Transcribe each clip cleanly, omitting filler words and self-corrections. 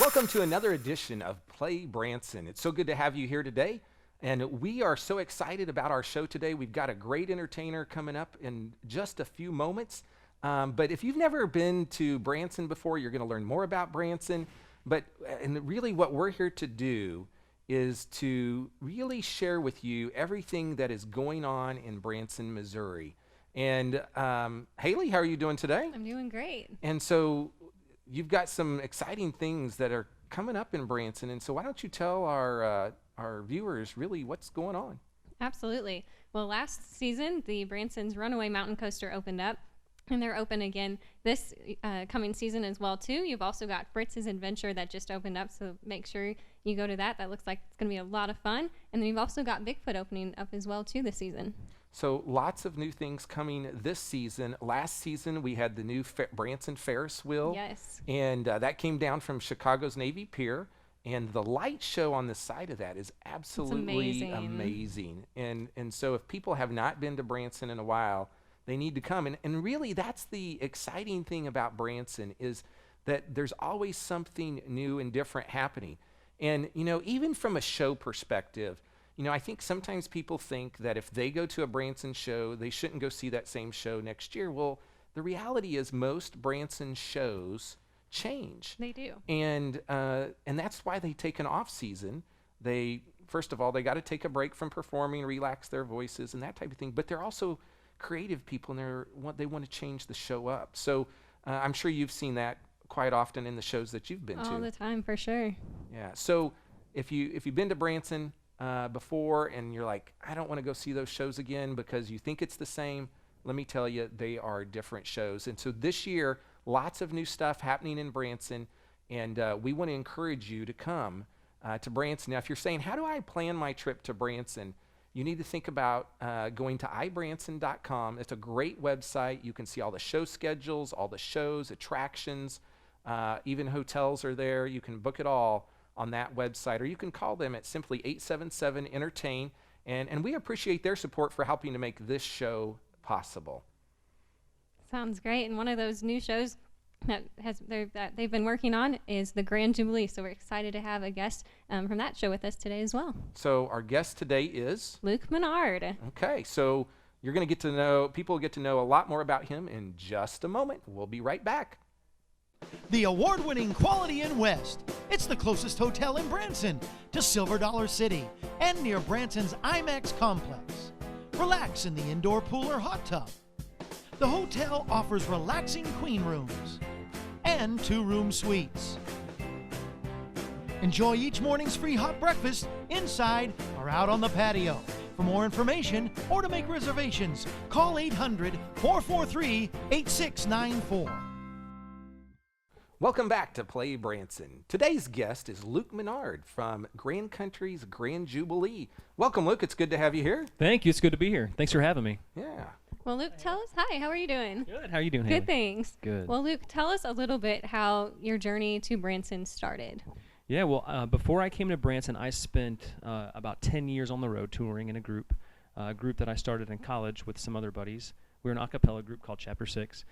Welcome to another edition of Play Branson. It's so good to have you here today, and we are so excited about our show today. We've got a great entertainer coming up in just a few moments. But if you've never been to Branson before, you're going to learn more about Branson. And really what we're here to do is to really share with you everything that is going on in Branson, Missouri. And Haley, how are you doing today? I'm doing great. And so you've got some exciting things that are coming up in Branson. And so why don't you tell our viewers really what's going on? Absolutely. Well, last season, the Branson's Runaway Mountain Coaster opened up, and they're open again this coming season as well, too. You've also got Fritz's Adventure that just opened up, so make sure you go to that. That looks like it's going to be a lot of fun. And then you've also got Bigfoot opening up as well, too, this season. So lots of new things coming this season. Last season, we had the new Branson Ferris wheel. Yes. And that came down from Chicago's Navy Pier. And the light show on the side of that is absolutely amazing. And so if people have not been to Branson in a while, they need to come. And really, that's the exciting thing about Branson, is that there's always something new and different happening. And, you know, even from a show perspective, you know, I think sometimes people think that if they go to a Branson show, they shouldn't go see that same show next year. Well, the reality is most Branson shows change. They do. And that's why they take an off season. First of all, they got to take a break from performing, relax their voices and that type of thing. But they're also creative people, and they want to change the show up. So I'm sure you've seen that quite often in the shows that you've been to. All the time, for sure. Yeah. So if you've been to Branson before and you're like, I don't want to go see those shows again because you think it's the same, let me tell you, they are different shows. And so this year, lots of new stuff happening in Branson, and we want to encourage you to come to Branson. Now, if you're saying, how do I plan my trip to Branson? You need to think about going to ibranson.com. It's a great website. You can see all the show schedules, all the shows, attractions, even hotels are there. You can book it all on that website, or you can call them at simply 877-ENTERTAIN, and we appreciate their support for helping to make this show possible. Sounds great. And one of those new shows that they've been working on is the Grand Jubilee, so we're excited to have a guest from that show with us today as well. So our guest today is Luke Menard. Okay, so you're going to people get to know a lot more about him in just a moment. We'll be right back. The award-winning Quality Inn West. It's the closest hotel in Branson to Silver Dollar City and near Branson's IMAX complex. Relax in the indoor pool or hot tub. The hotel offers relaxing queen rooms and 2-room suites. Enjoy each morning's free hot breakfast inside or out on the patio. For more information or to make reservations, call 800-443-8694. Welcome back to Play Branson. Today's guest is Luke Menard from Grand Country's Grand Jubilee. Welcome, Luke. It's good to have you here. Thank you. It's good to be here. Thanks for having me. Yeah. Well, Luke, tell us, hi, how are you doing? Good. How are you doing, Haley? Good, thanks. Good. Well, Luke, tell us a little bit how your journey to Branson started. Yeah, well, before I came to Branson, I spent about 10 years on the road touring in a group that I started in college with some other buddies. We were an a cappella group called Chapter 6.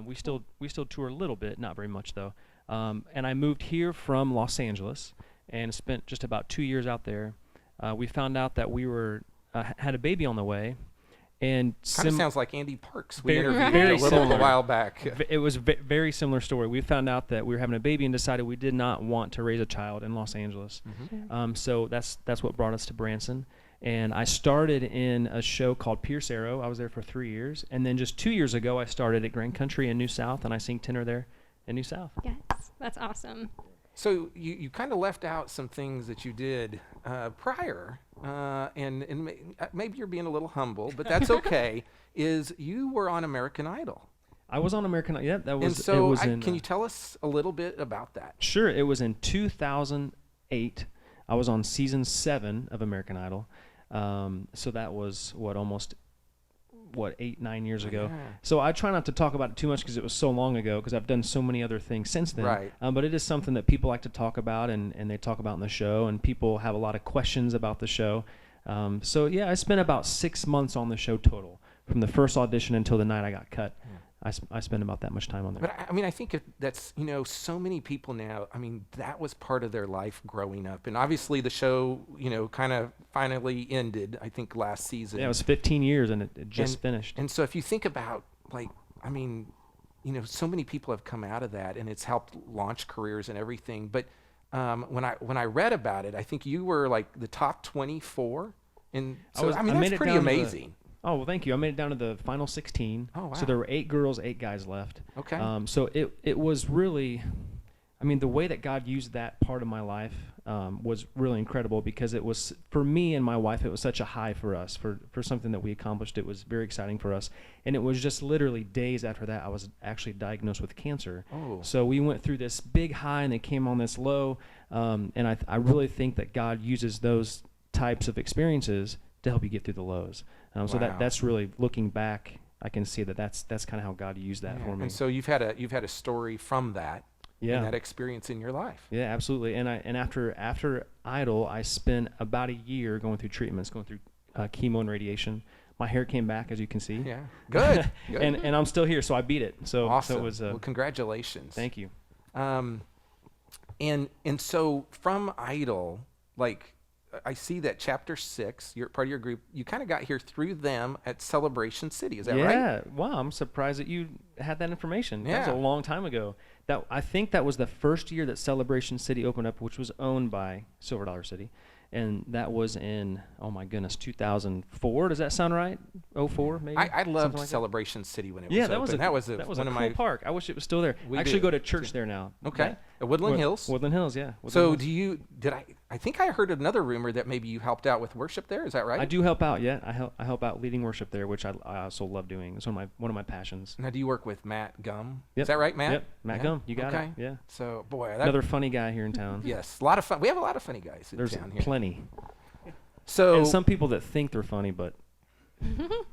We still tour a little bit, not very much though. And I moved here from Los Angeles and spent just about 2 years out there. We found out that we had a baby on the way. And kind of sounds like Andy Parks. We very, interviewed very a little similar. while back. It was a very similar story. We found out that we were having a baby and decided we did not want to raise a child in Los Angeles. Mm-hmm. So that's what brought us to Branson. And I started in a show called Pierce Arrow. I was there for 3 years. And then just 2 years ago, I started at Grand Country in New South, and I sing tenor there in New South. Yes, that's awesome. So you kind of left out some things that you did prior, and maybe you're being a little humble, but that's okay, is you were on American Idol. I was on American Idol. Yeah, that was. And so can you tell us a little bit about that? Sure. It was in 2008. I was on season 7 of American Idol. So that was almost 8-9 years ago. Yeah. So I try not to talk about it too much because it was so long ago, because I've done so many other things since then. Right. But it is something that people like to talk about, and they talk about in the show, and people have a lot of questions about the show. So yeah, I spent about 6 months on the show total, from the first audition until the night I got cut. I spend about that much time on there. But I mean, I think that's, so many people now, I mean, that was part of their life growing up. And obviously the show, kind of finally ended, I think, last season. Yeah, it was 15 years and it just finished. And so if you think about, like, I mean, so many people have come out of that, and it's helped launch careers and everything. But when I read about it, I think you were like the top 24. And so, I mean, that's pretty amazing. Oh, well, thank you. I made it down to the final 16. Oh, wow. So there were 8 girls, 8 guys left. Okay. So it was really, I mean, the way that God used that part of my life was really incredible, because it was, for me and my wife, it was such a high for us, for something that we accomplished. It was very exciting for us. And it was just literally days after that, I was actually diagnosed with cancer. Oh. So we went through this big high and then came on this low. And I really think that God uses those types of experiences to help you get through the lows. So Wow. that's really, looking back, I can see that's kind of how God used that for me. And so you've had a story from that, Yeah. and that experience in your life. Yeah, absolutely. And after Idol, I spent about a year going through treatments, going through chemo and radiation. My hair came back, as you can see. Yeah. Good. Good. and I'm still here, so I beat it. So Awesome. So it was. Well, congratulations. Thank you. And so from Idol, like, I see that Chapter 6, you're part of your group, you kind of got here through them at Celebration City. Is that right? Yeah. Wow. I'm surprised that you had that information. That was Yeah. a long time ago. I think that was the first year that Celebration City opened up, which was owned by Silver Dollar City. And that was in, oh my goodness, 2004. Does that sound right? 04 maybe? I loved Something like that? Celebration City when it was Yeah, open. that was one a of cool my park. I wish it was still there. We I actually do. go to church there now. Okay. Yeah. At Woodland Hills. Woodland Hills, yeah. So Woodland Hills. I think I heard another rumor that maybe you helped out with worship there. Is that right? I do help out, yeah. I help out leading worship there, which I also love doing. It's one of my passions. Now, do you work with Matt Gum? Yep. Is that right, Matt? Yep, Matt Yeah? Gum. You got Okay. it. Yeah. So, boy, Another funny guy here in town. yes, a lot of fun. We have a lot of funny guys in There's town here. plenty. So, And some people that think they're funny, but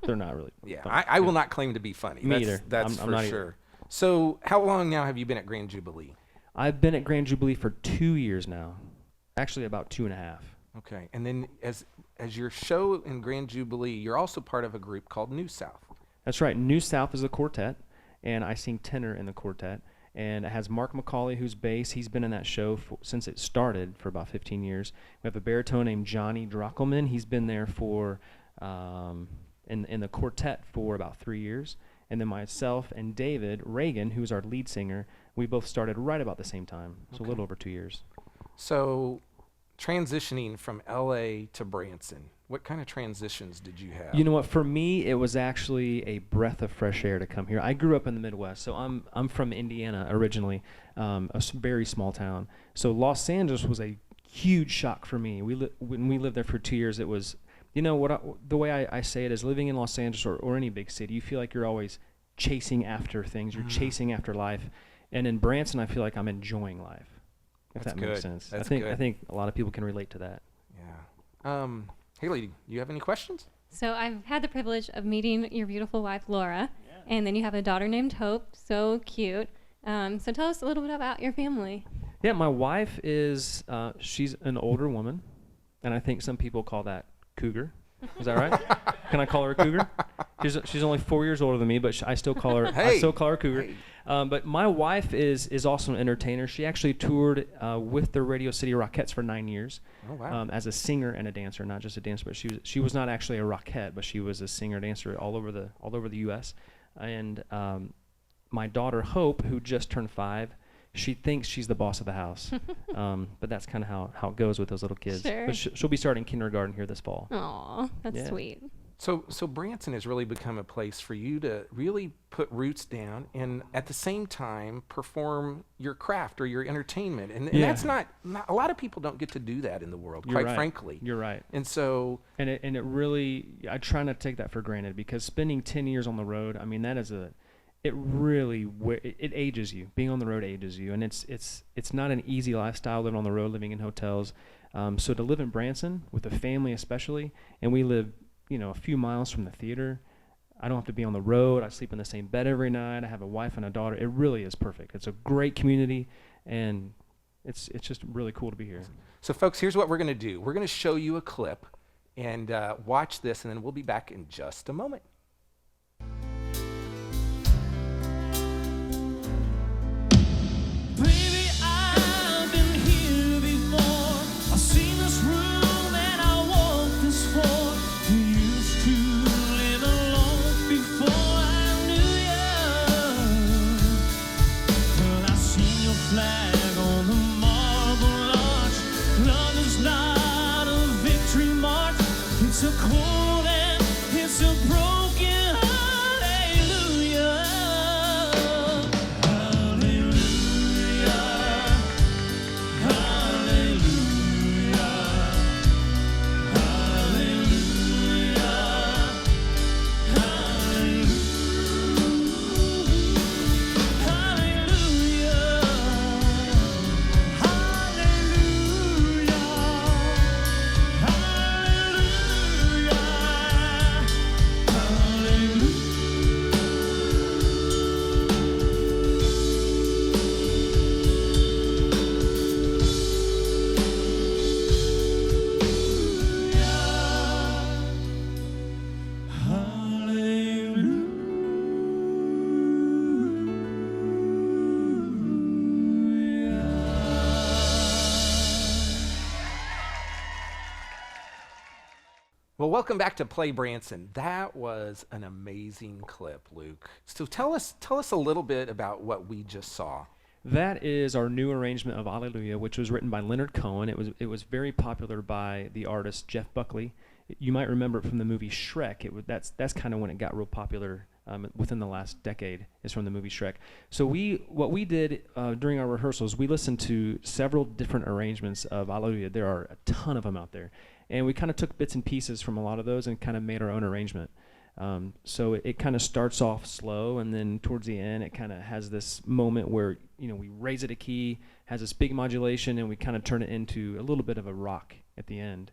they're not really. yeah, funny. I will not claim to be funny. Me that's, either. That's I'm for not sure. either. So, how long now have you been at Grand Jubilee? I've been at Grand Jubilee for 2 years now. Actually, about 2.5. Okay, and then as your show in Grand Jubilee, you're also part of a group called New South. That's right. New South is a quartet, and I sing tenor in the quartet. And it has Mark McCauley, who's bass. He's been in that show since it started for about 15 years. We have a baritone named Johnny Drockelman. He's been there for in the quartet for about 3 years. And then myself and David Reagan, who's our lead singer, we both started right about the same time, so a little over 2 years. So, transitioning from LA to Branson, what kind of transitions did you have? You know what? For me, it was actually a breath of fresh air to come here. I grew up in the Midwest, so I'm from Indiana originally, very small town. So Los Angeles was a huge shock for me. When we lived there for 2 years, it was, the way I say it is, living in Los Angeles or any big city, you feel like you're always chasing after things. You're chasing after life. And in Branson, I feel like I'm enjoying life. If That's that makes good. sense. That's I good. think a lot of people can relate to that. Yeah. Haley, do you have any questions? So I've had the privilege of meeting your beautiful wife, Laura, and then you have a daughter named Hope. So cute. So tell us a little bit about your family. Yeah, my wife is, she's an older woman, and I think some people call that cougar. Is that right? Can I call her a cougar? She's only 4 years older than me, but I still call her cougar. Hey. But my wife is also an entertainer. She actually toured with the Radio City Rockettes for 9 years. Oh, wow. As a singer and a dancer, not just a dancer, but she was not actually a Rockette, but she was a singer dancer all over the U.S. And my daughter Hope, who just turned 5, she thinks she's the boss of the house. But that's kind of how it goes with those little kids. Sure. But she'll be starting kindergarten here this fall. Aw, that's Yeah. sweet. So Branson has really become a place for you to really put roots down and at the same time perform your craft or your entertainment. And Yeah. that's not a lot of people don't get to do that in the world, You're quite right. frankly. You're right. And so, And it really, I try not to take that for granted, because spending 10 years on the road, I mean, it really it ages you. Being on the road ages you, and it's not an easy lifestyle living on the road, living in hotels. So to live in Branson with a family especially, and we live a few miles from the theater. I don't have to be on the road. I sleep in the same bed every night. I have a wife and a daughter. It really is perfect. It's a great community, and it's just really cool to be here. so folks, here's what we're going to do. We're going to show you a clip and watch this, and then we'll be back in just a moment. welcome back to Play Branson. That was an amazing clip, Luke. So tell us a little bit about what we just saw. That is our new arrangement of Alleluia, which was written by Leonard Cohen. It was very popular by the artist Jeff Buckley. You might remember it from the movie Shrek. That's kind of when it got real popular within the last decade, is from the movie Shrek. So what we did during our rehearsals, we listened to several different arrangements of Alleluia. There are a ton of them out there. And we kind of took bits and pieces from a lot of those and kind of made our own arrangement. So it kind of starts off slow, and then towards the end, it kind of has this moment where, we raise it a key, has this big modulation, and we kind of turn it into a little bit of a rock at the end.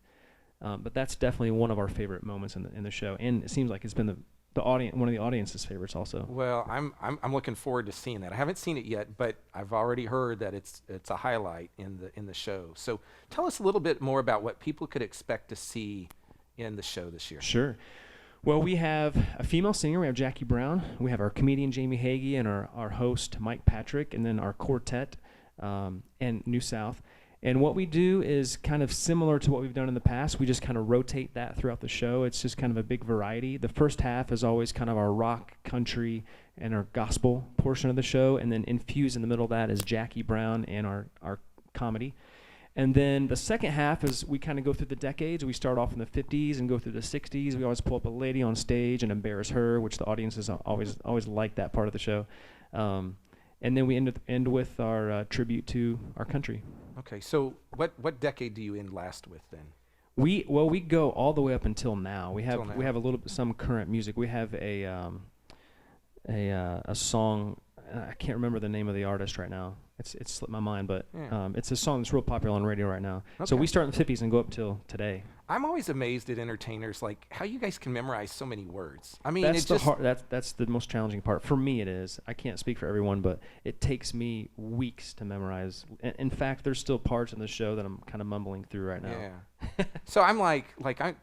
But that's definitely one of our favorite moments in the show, and it seems like it's been one of the audience's favorites also. Well, I'm looking forward to seeing that. I haven't seen it yet, but I've already heard that it's a highlight in the show. So tell us a little bit more about what people could expect to see in the show this year. Sure. Well, we have a female singer. We have Jackie Brown. We have our comedian Jamie Hagee and our host Mike Patrick, and then our quartet and New South. And what we do is kind of similar to what we've done in the past. We just kind of rotate that throughout the show. It's just kind of a big variety. The first half is always kind of our rock, country, and our gospel portion of the show. And then infused in the middle of that is Jackie Brown and our comedy. And then the second half is we kind of go through the decades. We start off in the 50s and go through the 60s. We always pull up a lady on stage and embarrass her, which the audiences always like that part of the show. And then we end with our tribute to our country. Okay, so what decade do you end last with then? We go all the way up until now. We have some current music. We have a song. I can't remember the name of the artist right now. It's slipped my mind, but it's a song that's real popular on radio right now. Okay. So we start in the 50s and go up till today. I'm always amazed at entertainers, like how you guys can memorize so many words. I mean, that's that's the most challenging part for me. It is. I can't speak for everyone, but it takes me weeks to memorize. In fact, there's still parts in the show that I'm kind of mumbling through right now. Yeah. So I'm like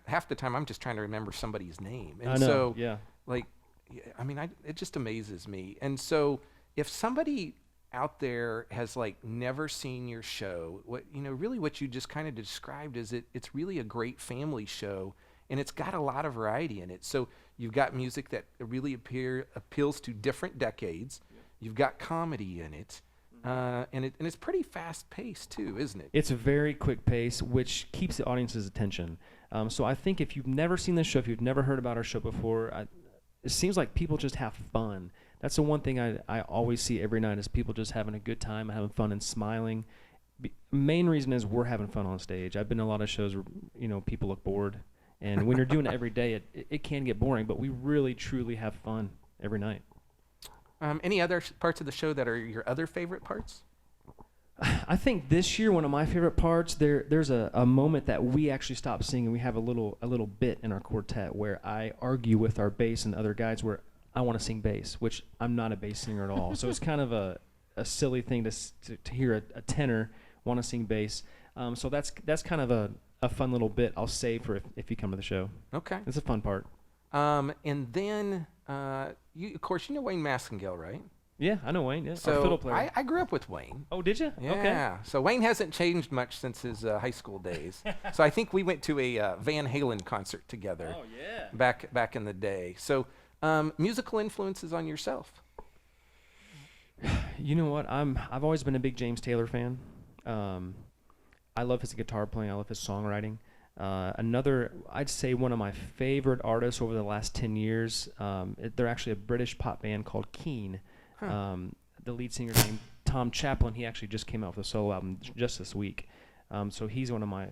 half the time I'm just trying to remember somebody's name, and I know, so yeah. It just amazes me. And so if somebody out there has never seen your show, really what you just kind of described is it's really a great family show, and it's got a lot of variety in it. So you've got music that really appeals to different decades. You've got comedy in it, and it's pretty fast paced too, isn't it? It's a very quick pace, which keeps the audience's attention. So I think if you've never seen this show, if you've never heard about our show before, it seems like people just have fun. That's the one thing I always see every night is people just having a good time, having fun and smiling. Main reason is we're having fun on stage. I've been to a lot of shows where, people look bored. And when you're doing it every day, it can get boring, but we really, truly have fun every night. Any other parts of the show that are your other favorite parts? I think this year one of my favorite parts, there's a moment that we actually stop singing. We have a little bit in our quartet where I argue with our bass and other guys where I want to sing bass, which I'm not a bass singer at all. So it's kind of a silly thing to hear a tenor want to sing bass. So that's kind of a fun little bit I'll save for if you come to the show. Okay. It's a fun part. And then you of course know Wayne Maskengale, right? Yeah, I know Wayne. Yeah, so our fiddle player. I grew up with Wayne. Oh, did you? Yeah. Okay. So Wayne hasn't changed much since his high school days. So I think we went to a Van Halen concert together. Oh yeah. Back in the day. So musical influences on yourself? You know what? I've always been a big James Taylor fan. I love his guitar playing. I love his songwriting. I'd say one of my favorite artists over the last 10 years. They're actually a British pop band called Keane. Huh. The lead singer named Tom Chaplin. He actually just came out with a solo album just this week. So he's one of my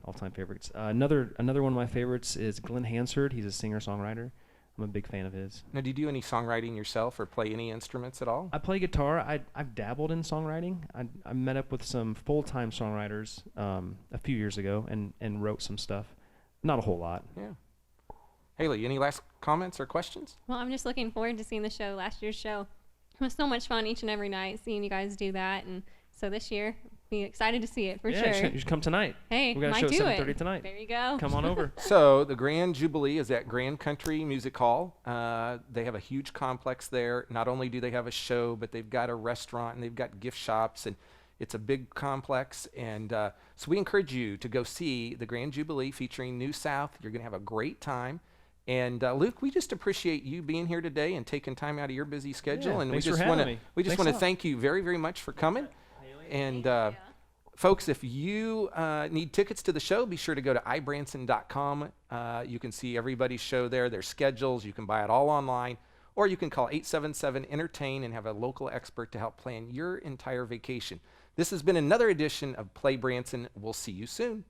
all-time favorites. Another one of my favorites is Glen Hansard. He's a singer-songwriter. I'm a big fan of his. Now, do you do any songwriting yourself or play any instruments at all? I play guitar. I've dabbled in songwriting. I met up with some full-time songwriters a few years ago and wrote some stuff. Not a whole lot. Yeah. Haley, any last comments or questions? Well, I'm just looking forward to seeing the show. Last year's show was so much fun each and every night, seeing you guys do that. And so this year, be excited to see it for sure. Yeah, you should come tonight. Hey, we got a show at 7:30 tonight. There you go. Come on over. So the Grand Jubilee is at Grand Country Music Hall. They have a huge complex there. Not only do they have a show, but they've got a restaurant and they've got gift shops, and It's a big complex, and so we encourage you to go see the Grand Jubilee featuring New South. You're going to have a great time. And Luke, we just appreciate you being here today and taking time out of your busy schedule. Yeah, and thanks we for just having want to me. we just Thanks want a to lot. thank you very, very much for coming. And folks, if you need tickets to the show, be sure to go to ibranson.com. You can see everybody's show there, their schedules. You can buy it all online, or you can call 877-ENTERTAIN and have a local expert to help plan your entire vacation. This has been another edition of Play Branson. We'll see you soon.